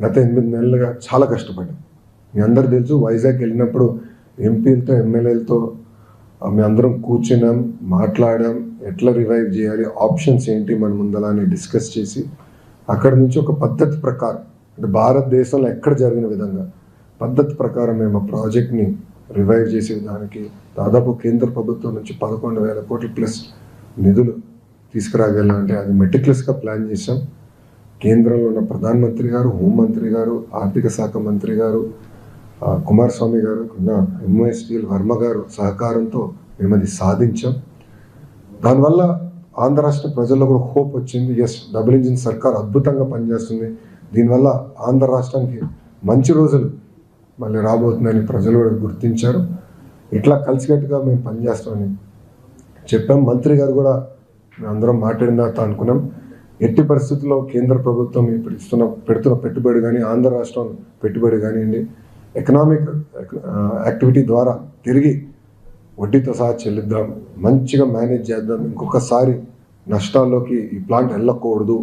గత 8 నెలలుగా చాలా కష్టపడ్డాం. మీ అందరూ తెలుసు, వైజాగ్ వెళ్ళినప్పుడు ఎంపీలతో ఎమ్మెల్యేలతో మేము అందరం కూర్చున్నాం, మాట్లాడాం, ఎట్లా రివైవ్ చేయాలి, ఆప్షన్స్ ఏంటి మన ముందలా అని డిస్కస్ చేసి అక్కడి నుంచి ఒక పద్ధతి ప్రకారం, అంటే భారతదేశంలో ఎక్కడ జరిగిన విధంగా పద్ధతి ప్రకారం మేము ఆ ప్రాజెక్ట్ని రివైవ్ చేసే దానికి దాదాపు కేంద్ర ప్రభుత్వం నుంచి 11,000 కోట్ల ప్లస్ నిధులు తీసుకురాగలంటే అది మెటిక్యులస్గా ప్లాన్ చేశాం. కేంద్రంలో ఉన్న ప్రధానమంత్రి గారు, హోంమంత్రి గారు, ఆర్థిక శాఖ మంత్రి గారు, కుమారస్వామి గారు, ఎంఓఎస్టీఎల్ వర్మ గారు సహకారంతో మేము అది సాధించాం. దానివల్ల ఆంధ్ర రాష్ట్ర ప్రజల్లో కూడా హోప్ వచ్చింది. ఎస్, డబుల్ ఇంజిన్ సర్కార్ అద్భుతంగా పనిచేస్తుంది, దీనివల్ల ఆంధ్ర రాష్ట్రానికి మంచి రోజులు మళ్ళీ రాబోతుందని ప్రజలు కూడా గుర్తించారు. ఇట్లా కలిసికట్టుగా మేము పనిచేస్తామని చెప్పాం. మంత్రి గారు కూడా మేము అందరం మాట్లాడిన తర్వాత అనుకున్నాం, ఎట్టి పరిస్థితుల్లో కేంద్ర ప్రభుత్వం ఇప్పుడు పెడుతున్న పెట్టుబడి కానీ, ఆంధ్ర రాష్ట్రం పెట్టుబడి కానివ్వండి, ఎకనామిక్ యాక్టివిటీ ద్వారా తిరిగి వడ్డీతో సహా చెల్లిద్దాం, మంచిగా మేనేజ్ చేద్దాం, ఇంకొకసారి నష్టాల్లోకి ఈ ప్లాంట్ వెళ్ళకూడదు